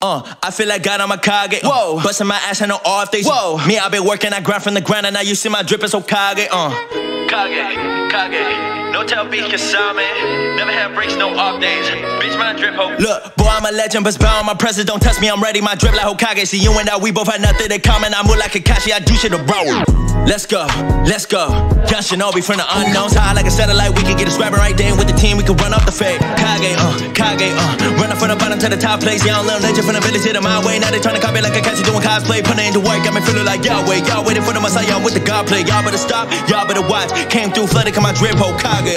I feel like God, I'm a Kage. Whoa, busting my ass and no off days. Whoa, me, I've been working, I grind from the ground, and now you see my drip is so Kage. Kage. No tell beat Kasame. Never have breaks, no off days. Bitch, my drip ho. Look, boy, I'm a legend, but bound my presence. Don't test me, I'm ready. My drip like Hokage. See you and I, we both had nothing in common. I move like Kakashi, I do shit to bro. Let's go. Young Shinobi from the unknowns. High like a satellite, we can get a scrapping right there with the team. We can run off the fade. Kage. Running from the bottom to the top place. Young little legend from the village to the my way. Now they trying to copy like a catch doing cosplay. Putting into work, got me feeling like Yahweh. Y'all waiting for the Messiah with the God play. Y'all better stop, y'all better watch. Came through flooded, come my drip Hokage.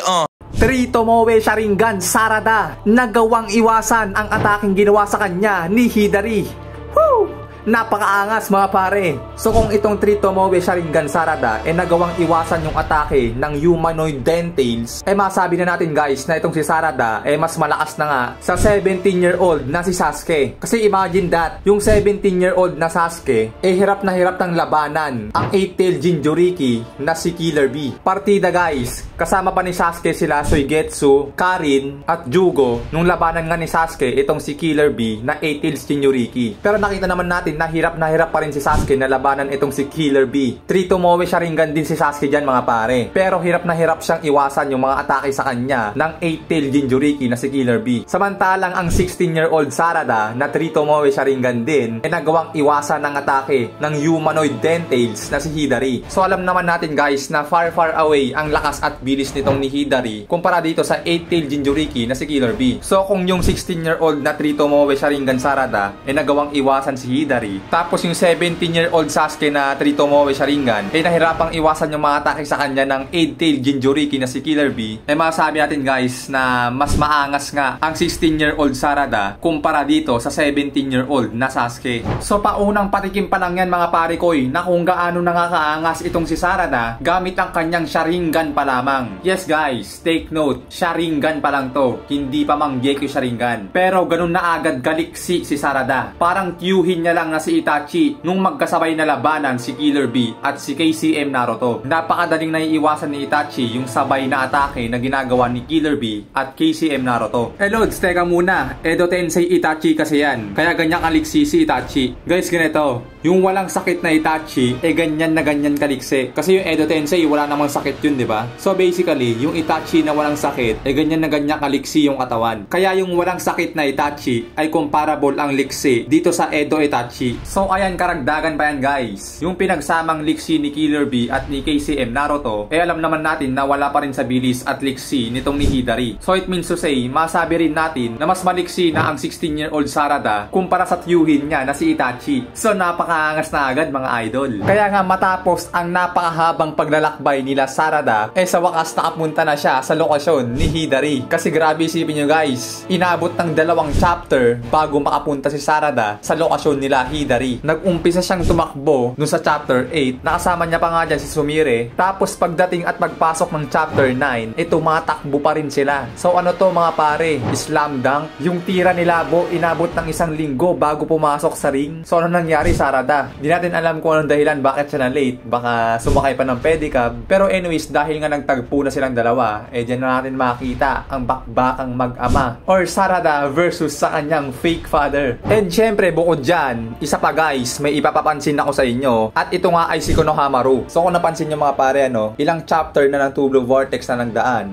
3 Tomoe Sharingan Sarada. Nagawang iwasan ang ataking ginawa sa kanya ni Hidari. Woo! Napakaangas mga pare. So kung itong 3 Tomoe Sharingan Sarada nagawang iwasan yung atake ng humanoid Dentails, masabi na natin guys na itong si Sarada mas malakas na nga sa 17-year-old na si Sasuke. Kasi imagine that, yung 17-year-old na Sasuke hirap na hirap ng labanan ang 8-tail Jinchuriki na si Killer Bee. Partida guys, kasama pa ni Sasuke sila Suigetsu, Karin at Jugo nung labanan nga ni Sasuke itong si Killer Bee na 8-tails Jinchuriki. Pero nakita naman natin na hirap pa rin si Sasuke na labanan itong si Killer Bee. 3 Tomoe Sharingan din si Sasuke dyan mga pare. Pero hirap na hirap siyang iwasan yung mga atake sa kanya ng 8-tail Jinchuriki na si Killer Bee. Samantalang ang 16-year-old Sarada na 3 Tomoe Sharingan din nagawang iwasan ng atake ng humanoid Dentails na si Hidari. So alam naman natin guys na far away ang lakas at bilis nitong ni Hidari kumpara dito sa 8-tail Jinchuriki na si Killer Bee. So kung yung 16-year-old na 3 Tomoe Sharingan Sarada nagawang iwasan si Hidari, tapos yung 17-year-old Sasuke na 3 Tomoe Sharingan nahirapang iwasan yung mga atake sa kanya ng 8-tail Jinchuriki na si Killer Bee, masasabi natin guys na mas maangas nga ang 16-year-old Sarada kumpara dito sa 17-year-old na Sasuke. So paunang patikim pa lang yan mga pare ko na kung gaano nakakaangas itong si Sarada gamit ang kanyang Sharingan pa lamang. Yes guys, take note, Sharingan pa lang to, hindi pa Mangekyou Sharingan. Pero ganun na agad galiksi si Sarada. Parang tiyuhin niya lang na si Itachi nung magkasabay na labanan si Killer Bee at si KCM Naruto. Napakadaling naiiwasan ni Itachi yung sabay na atake na ginagawa ni Killer Bee at KCM Naruto. Lods, teka muna. Edo Tensei Itachi kasi yan. Kaya ganyan kaliksi si Itachi. Guys, ganito. Yung walang sakit na Itachi, ganyan na ganyan kaliksi. Kasi yung Edo Tensei, wala namang sakit yun, di ba? So basically, yung Itachi na walang sakit, ganyan na ganyan kaliksi yung katawan. Kaya yung walang sakit na Itachi ay comparable ang liksi dito sa Edo Itachi. So ayan, karagdagan pa yan guys. Yung pinagsamang liksi ni Killer Bee at ni KCM Naruto, alam naman natin na wala pa rin sa bilis at liksi nitong ni Hidari. So it means to say, masabi rin natin na mas maliksi na ang 16-year-old Sarada kumpara sa tiyuhin niya na si Itachi. So napakaangas na agad mga idol. Kaya nga matapos ang napakahabang paglalakbay nila Sarada, sa wakas nakapunta na siya sa lokasyon ni Hidari. Kasi grabe isipin nyo guys, inabot ng 2 chapter bago makapunta si Sarada sa lokasyon nila Hidari. Nag-umpisa siyang tumakbo dun sa chapter 8. Nakasama niya pa nga dyan si Sumire. Tapos pagdating at pagpasok ng chapter 9, tumatakbo pa rin sila. So ano to mga pare? Slam dunk? Yung tira ni Labo inabot ng 1 linggo bago pumasok sa ring. So ano nangyari Sarada? Di natin alam kung anong dahilan bakit siya na late. Baka sumakay pa ng pedicab. Pero anyways, dahil nga nagtagpo na silang dalawa, dyan na natin makita ang bakbakang mag-ama or Sarada versus sa kanyang fake father. And syempre bukod dyan, isa pa guys, may ipapapansin ako sa inyo. At ito nga ay si Konohamaru. So kung napansin nyo mga pare, ilang chapter na ng Two Blue Vortex na nagdaan,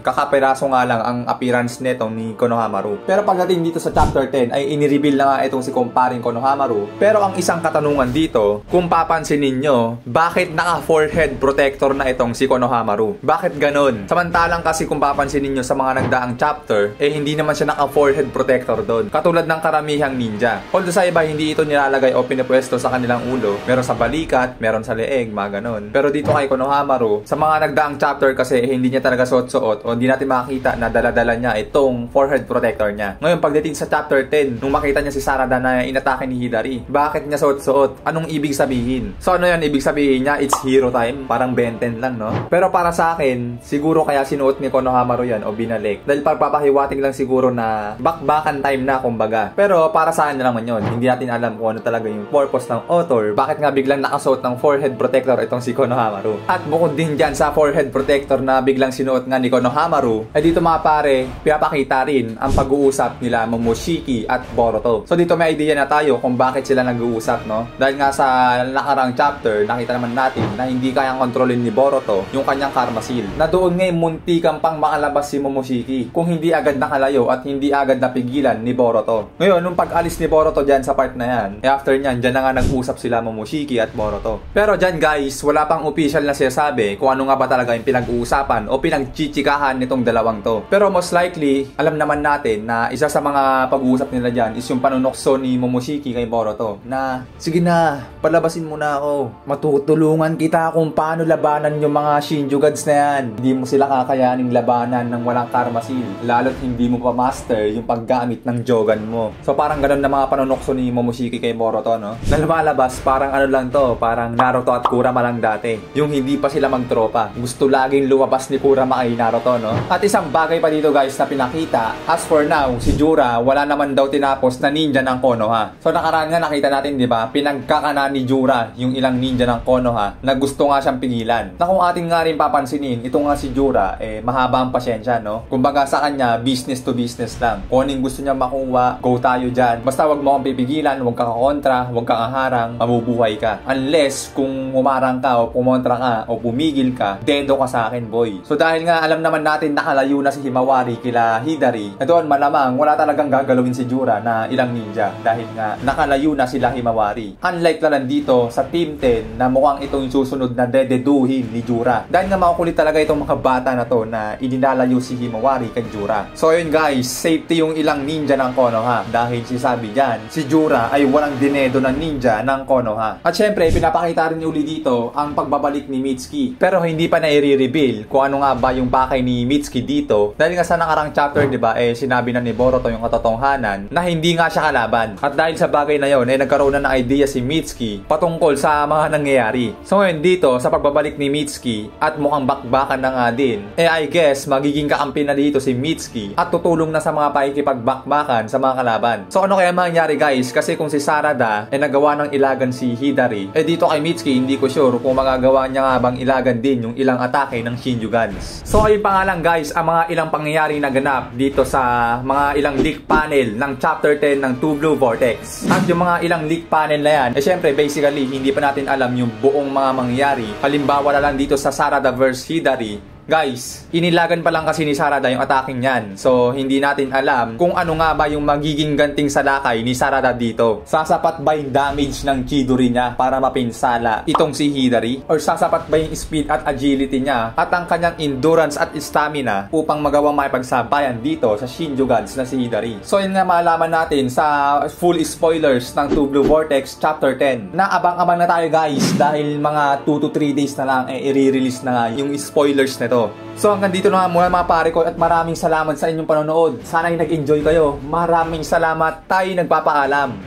kakaperaso nga lang ang appearance netong ni Konohamaru. Pero pagdating dito sa chapter 10 ay inireveal na nga itong si kumparing Konohamaru. Pero ang isang katanungan dito, kung papansin ninyo, bakit naka-forehead protector na itong si Konohamaru? Bakit ganon? Samantalang kasi kung papansin ninyo sa mga nagdaang chapter, hindi naman siya naka-forehead protector doon. Katulad ng karamihang ninja. Although sa iba, hindi ito nilalagay o pinapwesto sa kanilang ulo. Meron sa balikat, meron sa leeg, mga ganon. Pero dito kay Konohamaru, sa mga nagdaang chapter kasi hindi niya talaga suot-suot o hindi natin makita na dala-dala niya itong forehead protector niya. Ngayon, pagdating sa chapter 10, nung makita niya si Sarada na inatake ni Hidari, bakit niya suot-suot? Anong ibig sabihin? So ano yan, ibig sabihin niya, it's hero time. Parang Ben 10 lang, no? Pero para sa akin, siguro kaya sinuot ni Konohamaru yan o binalik. Dahil pagpapahiwating lang siguro na bakbakan time na, kumbaga. Pero para sa akin na naman yun. Hindi natin alam alam kung ano talaga yung purpose ng author. Bakit nga biglang nakasuot ng forehead protector itong si Konohamaru. At bukod din dyan sa forehead protector na biglang sinuot nga ni Konohamaru, ay dito mga pare, pinapakita rin ang pag-uusap nila Momoshiki at Boruto. So dito may idea na tayo kung bakit sila nag-uusap, no? Dahil nga sa nakarang chapter, nakita naman natin na hindi kayang kontrolin ni Boruto yung kanyang karma seal. Na doon ngayon muntikan pang makalabas si Momoshiki kung hindi agad nakalayo at hindi agad napigilan ni Boruto. Ngayon, nung pag-alis ni Boruto dyan sa part na yan, after nyan, dyan na nga nag-usap sila Momoshiki at Boruto. Pero dyan guys, wala pang official na sinasabi kung ano nga ba talaga yung pinag-uusapan o pinagchichikahan nitong dalawang to. Pero most likely, alam naman natin na isa sa mga pag-uusap nila dyan is yung panunokso ni Momoshiki kay Boruto na, sige na, palabasin mo na ako. Matutulungan kita kung paano labanan yung mga Shinjugads na yan. Hindi mo sila kakayaning labanan ng walang karma seal. Lalo't hindi mo pa master yung paggamit ng Jogan mo. So parang ganun na mga panunokso ni Momoshiki kay Boruto, no? Na lumalabas, parang ano lang to, parang Naruto at Kurama lang dati. Yung hindi pa sila magtropa. Gusto laging lumabas ni Kurama kay Naruto, no? At isang bagay pa dito guys na pinakita, as for now, si Jura wala naman daw tinapos na ninja ng Konoha. So nakaraan nga nakita natin, di ba? Pinagkakana ni Jura yung ilang ninja ng Konoha na gusto nga siyang pigilan. Na kung atin nga rin papansinin, ito nga si Jura, mahaba ang pasyensya, no? Kumbaga sa kanya, business to business lang. Kung anong gusto niya makuha, go tayo dyan. Basta wag mo kang pipigilan, wag ka kakontra, wag ka kaharang, mabubuhay ka. Unless kung humarang ka o pumontra ka o pumigil ka, dedo ka sa akin, boy. So dahil nga alam naman natin nakalayo na si Himawari kila Hidari, na doon malamang wala talagang gagalawin si Jura na ilang ninja dahil nga nakalayo na sila Himawari. Unlike na lang dito sa Team 10 na mukhang itong susunod na dededuhin ni Jura. Dahil nga makukulit talaga itong mga bata na to na ininalayo si Himawari kay Jura. So yun guys, safety yung ilang ninja ng Konoha dahil sabi dyan, si Jura ay walang dinedo na ninja ng Konoha. At syempre, pinapakita rin uli dito ang pagbabalik ni Mitsuki. Pero hindi pa na i-reveal kung ano nga ba yung pakay ni Mitsuki dito. Dahil nga sa nakarang chapter, di ba, sinabi na ni Boruto yung katotohanan na hindi nga siya kalaban. At dahil sa bagay na yon, nagkaroon na ng idea si Mitsuki patungkol sa mga nangyayari. So ngayon dito, sa pagbabalik ni Mitsuki at mukhang bakbakan na nga din, I guess, magiging kakampi na dito si Mitsuki at tutulong na sa mga pakikipagbakbakan sa mga kalaban. So ano kaya mangyari guys? Kasi kung si Sarada nagawa ng ilagan si Hidari, dito kay Mitsuki hindi ko sure kung magagawa niya nga bang ilagan din yung ilang atake ng Shinjugans. So ayun pa nga lang guys, ang mga ilang pangyayari na ganap dito sa mga ilang leak panel ng chapter 10 ng Two Blue Vortex. At yung mga ilang leak panel na yan, syempre basically hindi pa natin alam yung buong mga mangyayari. Halimbawa na lang dito sa Sarada vs Hidari. Guys, inilagan pa lang kasi ni Sarada yung attacking niyan. So, hindi natin alam kung ano nga ba yung magiging ganting salakay ni Sarada dito. Sasapat ba yung damage ng Chidori niya para mapinsala itong si Hidari? Or sasapat ba yung speed at agility niya at ang kanyang endurance at stamina upang magawang makipagsabayan dito sa Shinjugans na si Hidari? So, yun nga malaman natin sa full spoilers ng Two Blue Vortex Chapter 10. Na abang-abang na tayo guys dahil mga 2 to 3 days na lang i-release na nga yung spoilers nito. So hanggang dito na nga muna mga pare ko at maraming salamat sa inyong panonood. Sana ay nag-enjoy kayo. Maraming salamat. Tayo nagpapaalam.